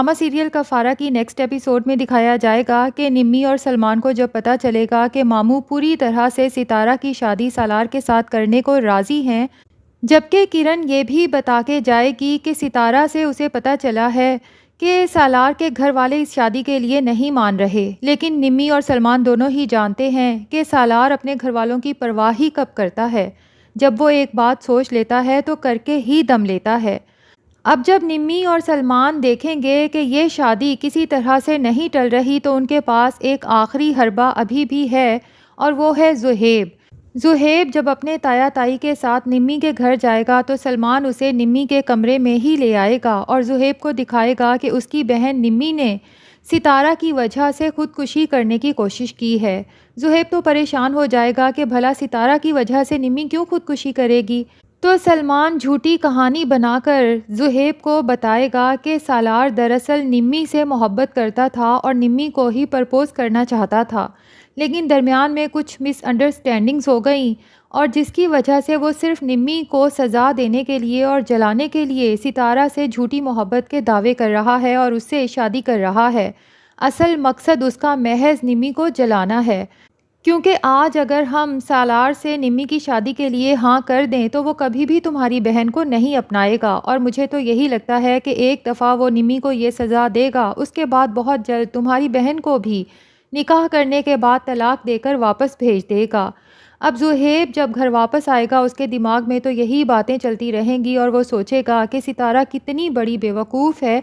Drama serial کفارہ کی next episode میں دکھایا جائے گا کہ نمی اور سلمان کو جب پتہ چلے گا کہ ماموں پوری طرح سے ستارہ کی شادی سالار کے ساتھ کرنے کو راضی ہیں، جبکہ کرن یہ بھی بتا کے جائے گی کہ ستارہ سے اسے پتہ چلا ہے کہ سالار کے گھر والے اس شادی کے لیے نہیں مان رہے، لیکن نمی اور سلمان دونوں ہی جانتے ہیں کہ سالار اپنے گھر والوں کی پرواہ ہی کب کرتا ہے، جب وہ ایک بات سوچ لیتا ہے تو کر کے ہی دم لیتا ہے۔ اب جب نمی اور سلمان دیکھیں گے کہ یہ شادی کسی طرح سے نہیں ٹل رہی تو ان کے پاس ایک آخری حربہ ابھی بھی ہے، اور وہ ہے زہیب۔ زہیب جب اپنے تایا تائی کے ساتھ نمی کے گھر جائے گا تو سلمان اسے نمی کے کمرے میں ہی لے آئے گا اور زہیب کو دکھائے گا کہ اس کی بہن نمی نے ستارہ کی وجہ سے خودکشی کرنے کی کوشش کی ہے۔ زہیب تو پریشان ہو جائے گا کہ بھلا ستارہ کی وجہ سے نمی کیوں خودکشی کرے گی، تو سلمان جھوٹی کہانی بنا کر زہیب کو بتائے گا کہ سالار دراصل نمی سے محبت کرتا تھا اور نمی کو ہی پرپوز کرنا چاہتا تھا، لیکن درمیان میں کچھ مس انڈرسٹینڈنگز ہو گئیں اور جس کی وجہ سے وہ صرف نمی کو سزا دینے کے لیے اور جلانے کے لیے ستارہ سے جھوٹی محبت کے دعوے کر رہا ہے اور اس سے شادی کر رہا ہے۔ اصل مقصد اس کا محض نمی کو جلانا ہے، کیونکہ آج اگر ہم سالار سے نمی کی شادی کے لیے ہاں کر دیں تو وہ کبھی بھی تمہاری بہن کو نہیں اپنائے گا، اور مجھے تو یہی لگتا ہے کہ ایک دفعہ وہ نمی کو یہ سزا دے گا اس کے بعد بہت جلد تمہاری بہن کو بھی نکاح کرنے کے بعد طلاق دے کر واپس بھیج دے گا۔ اب زہیب جب گھر واپس آئے گا اس کے دماغ میں تو یہی باتیں چلتی رہیں گی اور وہ سوچے گا کہ ستارہ کتنی بڑی بیوقوف ہے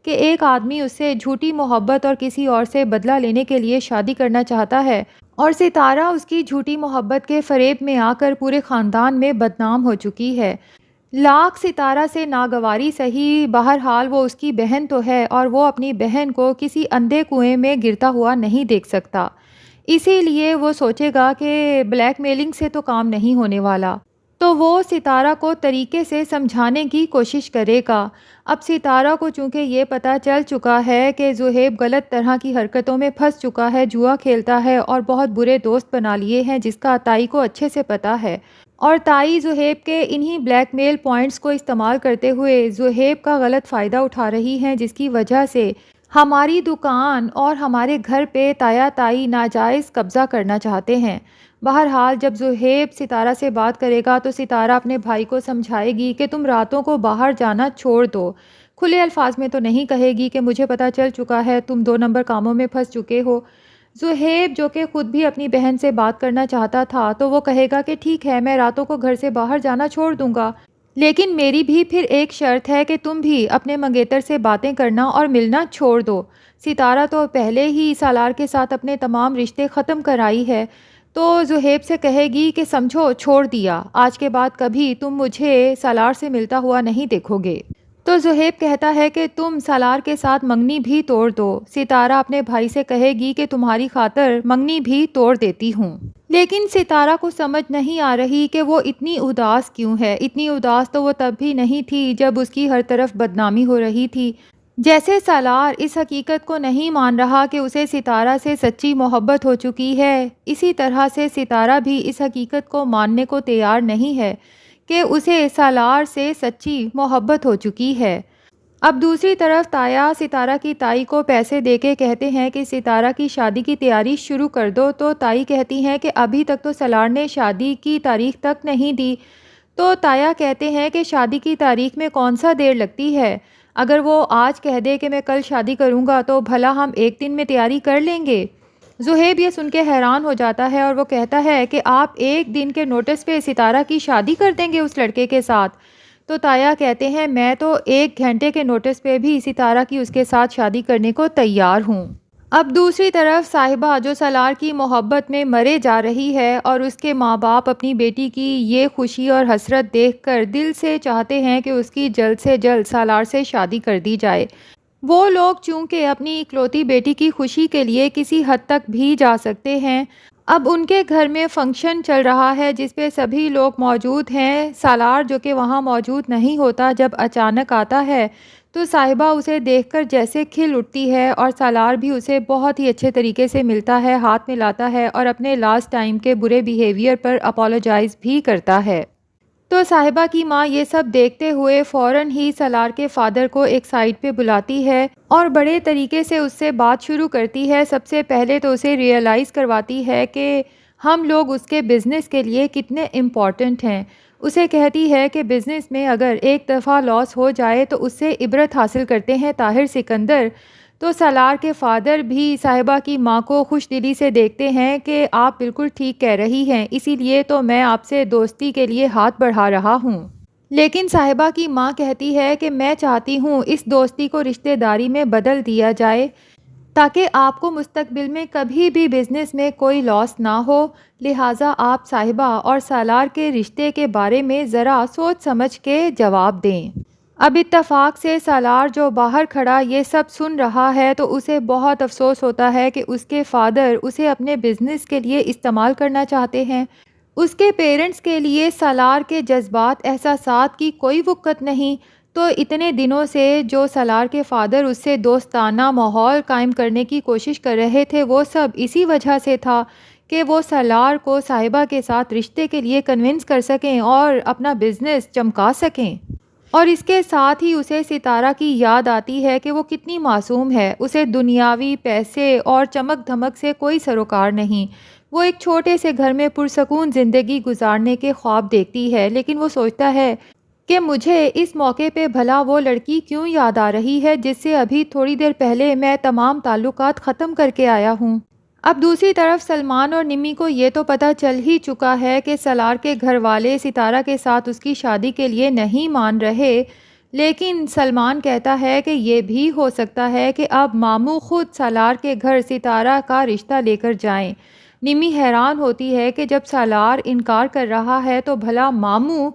کہ ایک آدمی اس سے جھوٹی محبت اور کسی اور سے بدلہ لینے کے لیے شادی کرنا چاہتا ہے، اور ستارہ اس کی جھوٹی محبت کے فریب میں آ کر پورے خاندان میں بدنام ہو چکی ہے۔ لاکھ ستارہ سے ناگواری سہی، بہرحال وہ اس کی بہن تو ہے اور وہ اپنی بہن کو کسی اندھے کنویں میں گرتا ہوا نہیں دیکھ سکتا، اسی لیے وہ سوچے گا کہ بلیک میلنگ سے تو کام نہیں ہونے والا، تو وہ ستارہ کو طریقے سے سمجھانے کی کوشش کرے گا۔ اب ستارہ کو چونکہ یہ پتہ چل چکا ہے کہ زہیب غلط طرح کی حرکتوں میں پھنس چکا ہے، جوا کھیلتا ہے اور بہت برے دوست بنا لیے ہیں جس کا تائی کو اچھے سے پتہ ہے، اور تائی زہیب کے انہی بلیک میل پوائنٹس کو استعمال کرتے ہوئے زہیب کا غلط فائدہ اٹھا رہی ہیں، جس کی وجہ سے ہماری دکان اور ہمارے گھر پہ تایا تائی ناجائز قبضہ کرنا چاہتے ہیں۔ بہرحال جب زہیب ستارہ سے بات کرے گا تو ستارہ اپنے بھائی کو سمجھائے گی کہ تم راتوں کو باہر جانا چھوڑ دو، کھلے الفاظ میں تو نہیں کہے گی کہ مجھے پتہ چل چکا ہے تم 2 نمبر کاموں میں پھنس چکے ہو۔ زہیب جو کہ خود بھی اپنی بہن سے بات کرنا چاہتا تھا تو وہ کہے گا کہ ٹھیک ہے میں راتوں کو گھر سے باہر جانا چھوڑ دوں گا، لیکن میری بھی پھر ایک شرط ہے کہ تم بھی اپنے منگیتر سے باتیں کرنا اور ملنا چھوڑ دو۔ ستارہ تو پہلے ہی سالار کے ساتھ اپنے تمام رشتے ختم کرائی ہے، تو زہیب سے کہے گی کہ سمجھو چھوڑ دیا، آج کے بعد کبھی تم مجھے سالار سے ملتا ہوا نہیں دیکھو گے۔ تو زہیب کہتا ہے کہ تم سالار کے ساتھ منگنی بھی توڑ دو۔ ستارہ اپنے بھائی سے کہے گی کہ تمہاری خاطر منگنی بھی توڑ دیتی ہوں، لیکن ستارہ کو سمجھ نہیں آ رہی کہ وہ اتنی اداس کیوں ہے۔ اتنی اداس تو وہ تب بھی نہیں تھی جب اس کی ہر طرف بدنامی ہو رہی تھی۔ جیسے سالار اس حقیقت کو نہیں مان رہا کہ اسے ستارہ سے سچی محبت ہو چکی ہے، اسی طرح سے ستارہ بھی اس حقیقت کو ماننے کو تیار نہیں ہے کہ اسے سالار سے سچی محبت ہو چکی ہے۔ اب دوسری طرف تایا ستارہ کی تائی کو پیسے دے کے کہتے ہیں کہ ستارہ کی شادی کی تیاری شروع کر دو، تو تائی کہتی ہیں کہ ابھی تک تو سالار نے شادی کی تاریخ تک نہیں دی، تو تایا کہتے ہیں کہ شادی کی تاریخ میں کون سا دیر لگتی ہے، اگر وہ آج کہہ دے کہ میں کل شادی کروں گا تو بھلا ہم ایک دن میں تیاری کر لیں گے۔ زہیب یہ سن کے حیران ہو جاتا ہے اور وہ کہتا ہے کہ آپ ایک دن کے نوٹس پہ ستارہ کی شادی کر دیں گے اس لڑکے کے ساتھ؟ تو تایا کہتے ہیں میں تو 1 گھنٹے کے نوٹس پہ بھی ستارہ کی اس کے ساتھ شادی کرنے کو تیار ہوں۔ اب دوسری طرف صاحبہ جو سالار کی محبت میں مرے جا رہی ہے اور اس کے ماں باپ اپنی بیٹی کی یہ خوشی اور حسرت دیکھ کر دل سے چاہتے ہیں کہ اس کی جلد سے جلد سالار سے شادی کر دی جائے۔ وہ لوگ چونکہ اپنی اکلوتی بیٹی کی خوشی کے لیے کسی حد تک بھی جا سکتے ہیں، اب ان کے گھر میں فنکشن چل رہا ہے جس پہ سبھی لوگ موجود ہیں۔ سالار جو کہ وہاں موجود نہیں ہوتا جب اچانک آتا ہے تو صاحبہ اسے دیکھ کر جیسے کھل اٹھتی ہے، اور سالار بھی اسے بہت ہی اچھے طریقے سے ملتا ہے، ہاتھ ملاتا ہے اور اپنے لاسٹ ٹائم کے برے بیہیویئر پر اپولوجائز بھی کرتا ہے۔ تو صاحبہ کی ماں یہ سب دیکھتے ہوئے فوراً ہی سالار کے فادر کو ایک سائڈ پہ بلاتی ہے اور بڑے طریقے سے اس سے بات شروع کرتی ہے۔ سب سے پہلے تو اسے ریئلائز کرواتی ہے کہ ہم لوگ اس کے بزنس کے لیے کتنے امپورٹنٹ ہیں۔ اسے کہتی ہے کہ بزنس میں اگر ایک دفعہ لاس ہو جائے تو اس سے عبرت حاصل کرتے ہیں طاہر سکندر۔ تو سالار کے فادر بھی صاحبہ کی ماں کو خوش دلی سے دیکھتے ہیں کہ آپ بالکل ٹھیک کہہ رہی ہیں، اسی لیے تو میں آپ سے دوستی کے لیے ہاتھ بڑھا رہا ہوں۔ لیکن صاحبہ کی ماں کہتی ہے کہ میں چاہتی ہوں اس دوستی کو رشتہ داری میں بدل دیا جائے تاکہ آپ کو مستقبل میں کبھی بھی بزنس میں کوئی لاس نہ ہو، لہٰذا آپ صاحبہ اور سالار کے رشتے کے بارے میں ذرا سوچ سمجھ کے جواب دیں۔ اب اتفاق سے سالار جو باہر کھڑا یہ سب سن رہا ہے تو اسے بہت افسوس ہوتا ہے کہ اس کے فادر اسے اپنے بزنس کے لیے استعمال کرنا چاہتے ہیں۔ اس کے پیرنٹس کے لیے سالار کے جذبات احساسات کی کوئی وقت نہیں، تو اتنے دنوں سے جو سالار کے فادر اس سے دوستانہ ماحول قائم کرنے کی کوشش کر رہے تھے وہ سب اسی وجہ سے تھا کہ وہ سالار کو صاحبہ کے ساتھ رشتے کے لیے کنونس کر سکیں اور اپنا بزنس چمکا سکیں۔ اور اس کے ساتھ ہی اسے ستارہ کی یاد آتی ہے کہ وہ کتنی معصوم ہے، اسے دنیاوی پیسے اور چمک دھمک سے کوئی سروکار نہیں۔ وہ ایک چھوٹے سے گھر میں پرسکون زندگی گزارنے کے خواب دیکھتی ہے، لیکن وہ سوچتا ہے کہ مجھے اس موقع پہ بھلا وہ لڑکی کیوں یاد آ رہی ہے جس سے ابھی تھوڑی دیر پہلے میں تمام تعلقات ختم کر کے آیا ہوں۔ اب دوسری طرف سلمان اور نمی کو یہ تو پتہ چل ہی چکا ہے کہ سالار کے گھر والے ستارہ کے ساتھ اس کی شادی کے لیے نہیں مان رہے، لیکن سلمان کہتا ہے کہ یہ بھی ہو سکتا ہے کہ اب ماموں خود سالار کے گھر ستارہ کا رشتہ لے کر جائیں۔ نمی حیران ہوتی ہے کہ جب سالار انکار کر رہا ہے تو بھلا ماموں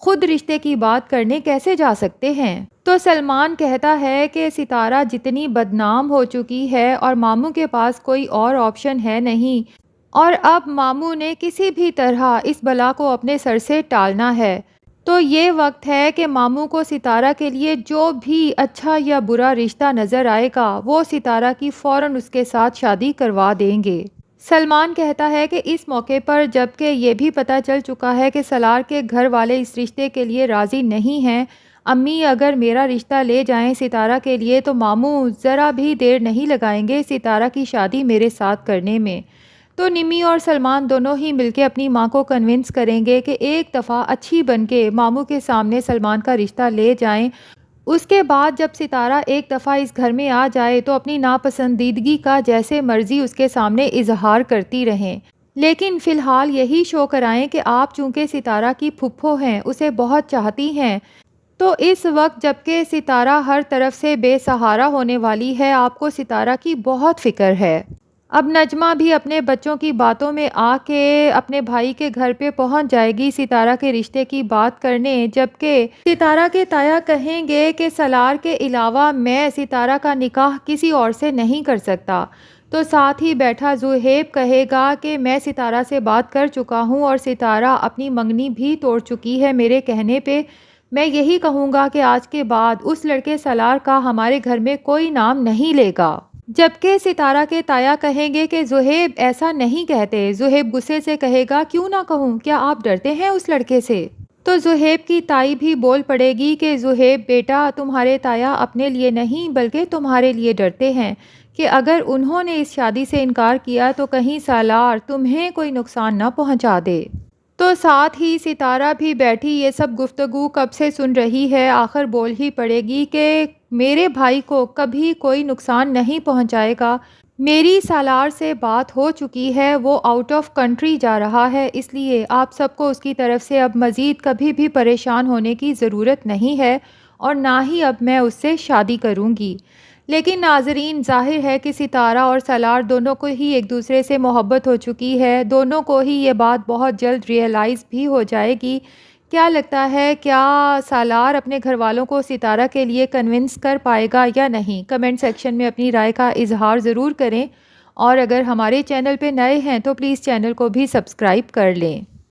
خود رشتے کی بات کرنے کیسے جا سکتے ہیں؟ تو سلمان کہتا ہے کہ ستارہ جتنی بدنام ہو چکی ہے اور ماموں کے پاس کوئی اور آپشن ہے نہیں، اور اب ماموں نے کسی بھی طرح اس بلا کو اپنے سر سے ٹالنا ہے، تو یہ وقت ہے کہ ماموں کو ستارہ کے لیے جو بھی اچھا یا برا رشتہ نظر آئے گا وہ ستارہ کی فوراً اس کے ساتھ شادی کروا دیں گے۔ سلمان کہتا ہے کہ اس موقع پر جب کہ یہ بھی پتہ چل چکا ہے کہ سالار کے گھر والے اس رشتے کے لیے راضی نہیں ہیں، امی اگر میرا رشتہ لے جائیں ستارہ کے لیے تو ماموں ذرا بھی دیر نہیں لگائیں گے ستارہ کی شادی میرے ساتھ کرنے میں۔ تو نمی اور سلمان دونوں ہی مل کے اپنی ماں کو کنونس کریں گے کہ ایک دفعہ اچھی بن کے ماموں کے سامنے سلمان کا رشتہ لے جائیں، اس کے بعد جب ستارہ ایک دفعہ اس گھر میں آ جائے تو اپنی ناپسندیدگی کا جیسے مرضی اس کے سامنے اظہار کرتی رہیں، لیکن فی الحال یہی شو کرائیں کہ آپ چونکہ ستارہ کی پھپھو ہیں، اسے بہت چاہتی ہیں۔ تو اس وقت جب کہ ستارہ ہر طرف سے بے سہارا ہونے والی ہے، آپ کو ستارہ کی بہت فکر ہے۔ اب نجمہ بھی اپنے بچوں کی باتوں میں آ کے اپنے بھائی کے گھر پہ پہنچ جائے گی ستارہ کے رشتے کی بات کرنے، جبکہ ستارہ کے تایا کہیں گے کہ سالار کے علاوہ میں ستارہ کا نکاح کسی اور سے نہیں کر سکتا، تو ساتھ ہی بیٹھا زہیب کہے گا کہ میں ستارہ سے بات کر چکا ہوں اور ستارہ اپنی منگنی بھی توڑ چکی ہے میرے کہنے پہ، میں یہی کہوں گا کہ آج کے بعد اس لڑکے سالار کا ہمارے گھر میں کوئی نام نہیں لے گا۔ جبکہ ستارہ کے تایا کہیں گے کہ زہیب ایسا نہیں کہتے۔ زہیب غصے سے کہے گا کیوں نہ کہوں، کیا آپ ڈرتے ہیں اس لڑکے سے؟ تو زہیب کی تائی بھی بول پڑے گی کہ زہیب بیٹا، تمہارے تایا اپنے لیے نہیں بلکہ تمہارے لیے ڈرتے ہیں کہ اگر انہوں نے اس شادی سے انکار کیا تو کہیں سالار تمہیں کوئی نقصان نہ پہنچا دے۔ تو ساتھ ہی ستارہ بھی بیٹھی یہ سب گفتگو کب سے سن رہی ہے، آخر بول ہی پڑے گی کہ میرے بھائی کو کبھی کوئی نقصان نہیں پہنچائے گا، میری سالار سے بات ہو چکی ہے، وہ آؤٹ آف کنٹری جا رہا ہے، اس لیے آپ سب کو اس کی طرف سے اب مزید کبھی بھی پریشان ہونے کی ضرورت نہیں ہے اور نہ ہی اب میں اس سے شادی کروں گی۔ لیکن ناظرین، ظاہر ہے کہ ستارہ اور سالار دونوں کو ہی ایک دوسرے سے محبت ہو چکی ہے، دونوں کو ہی یہ بات بہت جلد ریئلائز بھی ہو جائے گی۔ کیا لگتا ہے، کیا سالار اپنے گھر والوں کو ستارہ کے لیے کنونس کر پائے گا یا نہیں؟ کمنٹ سیکشن میں اپنی رائے کا اظہار ضرور کریں، اور اگر ہمارے چینل پہ نئے ہیں تو پلیز چینل کو بھی سبسکرائب کر لیں۔